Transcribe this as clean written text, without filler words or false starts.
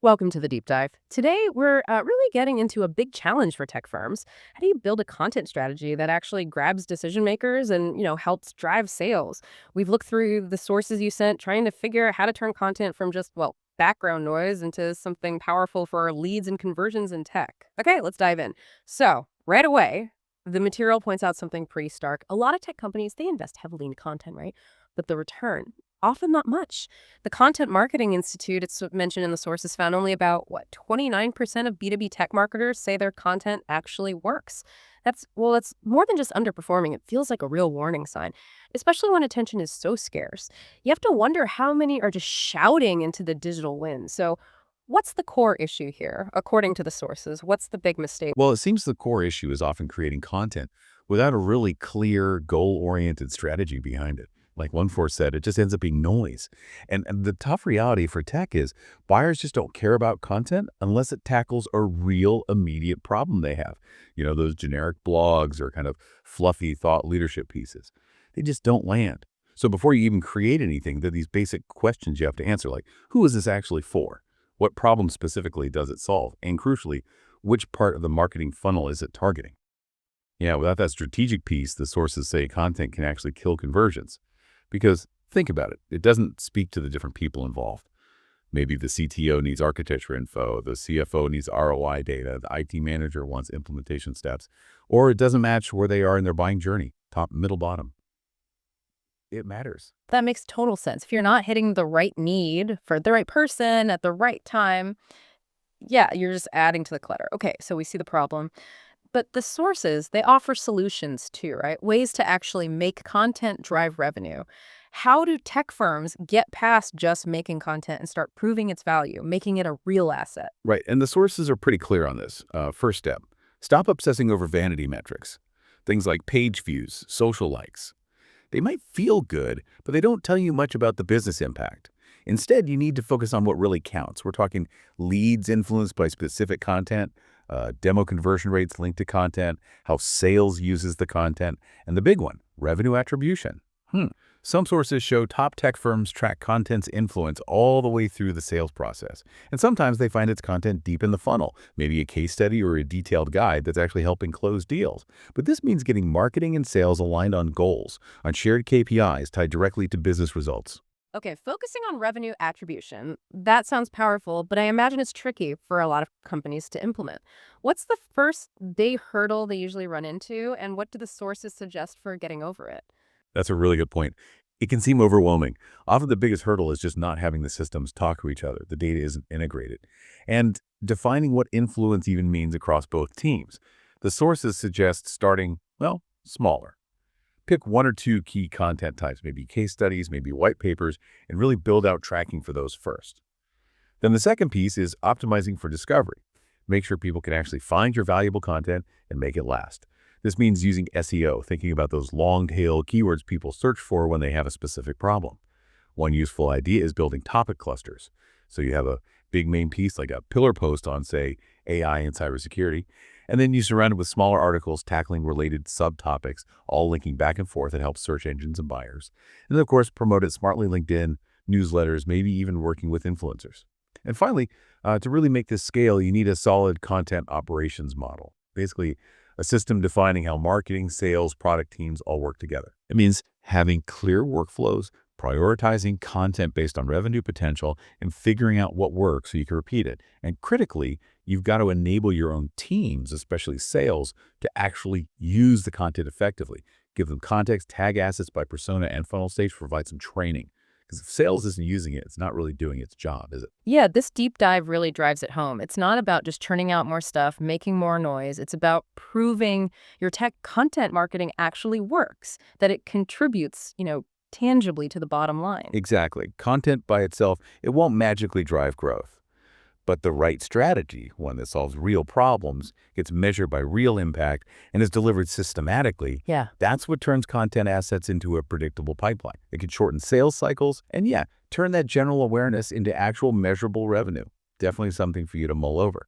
Welcome to the deep dive. Today, we're really getting into a big challenge for tech firms. How do you build a content strategy that actually grabs decision makers and, helps drive sales? We've looked through the sources you sent, trying to figure out how to turn content from just, background noise into something powerful for our leads and conversions in tech. Okay, let's dive in. So, right away, the material points out something pretty stark. A lot of tech companies, they invest heavily in content, right? But the return, often not much. The Content Marketing Institute, it's mentioned in the sources, found only about, 29% of B2B tech marketers say their content actually works. That's more than just underperforming. It feels like a real warning sign, especially when attention is so scarce. You have to wonder how many are just shouting into the digital wind. So, what's the core issue here, according to the sources? What's the big mistake? Well, it seems the core issue is often creating content without a really clear, goal-oriented strategy behind it. Like one force said, it just ends up being noise. And the tough reality for tech is buyers just don't care about content unless it tackles a real immediate problem they have. Those generic blogs or kind of fluffy thought leadership pieces. They just don't land. So before you even create anything, there are these basic questions you have to answer, like who is this actually for? What problem specifically does it solve? And crucially, which part of the marketing funnel is it targeting? Yeah, without that strategic piece, the sources say content can actually kill conversions. Because think about it, it doesn't speak to the different people involved. Maybe the CTO needs architecture info, the CFO needs ROI data, the IT manager wants implementation steps, or it doesn't match where they are in their buying journey, top, middle, bottom. It matters. That makes total sense. If you're not hitting the right need for the right person at the right time, yeah, you're just adding to the clutter. Okay, so we see the problem. But the sources, they offer solutions too, right? Ways to actually make content drive revenue. How do tech firms get past just making content and start proving its value, making it a real asset? Right, and the sources are pretty clear on this. First step, stop obsessing over vanity metrics. Things like page views, social likes. They might feel good, but they don't tell you much about the business impact. Instead, you need to focus on what really counts. We're talking leads influenced by specific content, demo conversion rates linked to content, how sales uses the content, and the big one, revenue attribution. Some sources show top tech firms track content's influence all the way through the sales process. And sometimes they find its content deep in the funnel, maybe a case study or a detailed guide that's actually helping close deals. But this means getting marketing and sales aligned on goals, on shared KPIs tied directly to business results. Okay, focusing on revenue attribution, that sounds powerful, but I imagine it's tricky for a lot of companies to implement. What's the first big hurdle they usually run into, and what do the sources suggest for getting over it? That's a really good point. It can seem overwhelming. Often the biggest hurdle is just not having the systems talk to each other. The data isn't integrated. And defining what influence even means across both teams. The sources suggest starting, smaller. Pick one or two key content types, maybe case studies, maybe white papers, and really build out tracking for those first. Then the second piece is optimizing for discovery. Make sure people can actually find your valuable content and make it last. This means using SEO, thinking about those long-tail keywords people search for when they have a specific problem. One useful idea is building topic clusters. So you have a big main piece like a pillar post on, say, AI and cybersecurity, and then you surround it with smaller articles tackling related subtopics, all linking back and forth that helps search engines and buyers. And then, of course, promote it smartly LinkedIn, newsletters, maybe even working with influencers. And finally, to really make this scale, you need a solid content operations model. Basically, a system defining how marketing, sales, product teams all work together. It means having clear workflows, prioritizing content based on revenue potential, and figuring out what works so you can repeat it. And critically, you've got to enable your own teams, especially sales, to actually use the content effectively. Give them context, tag assets by persona and funnel stage, provide some training. Because if sales isn't using it, it's not really doing its job, is it? Yeah, this deep dive really drives it home. It's not about just churning out more stuff, making more noise. It's about proving your tech content marketing actually works, that it contributes, tangibly to the bottom line. Exactly. Content by itself, it won't magically drive growth. But the right strategy, one that solves real problems, gets measured by real impact, and is delivered systematically, Yeah. that's what turns content assets into a predictable pipeline. It can shorten sales cycles and, turn that general awareness into actual measurable revenue. Definitely something for you to mull over.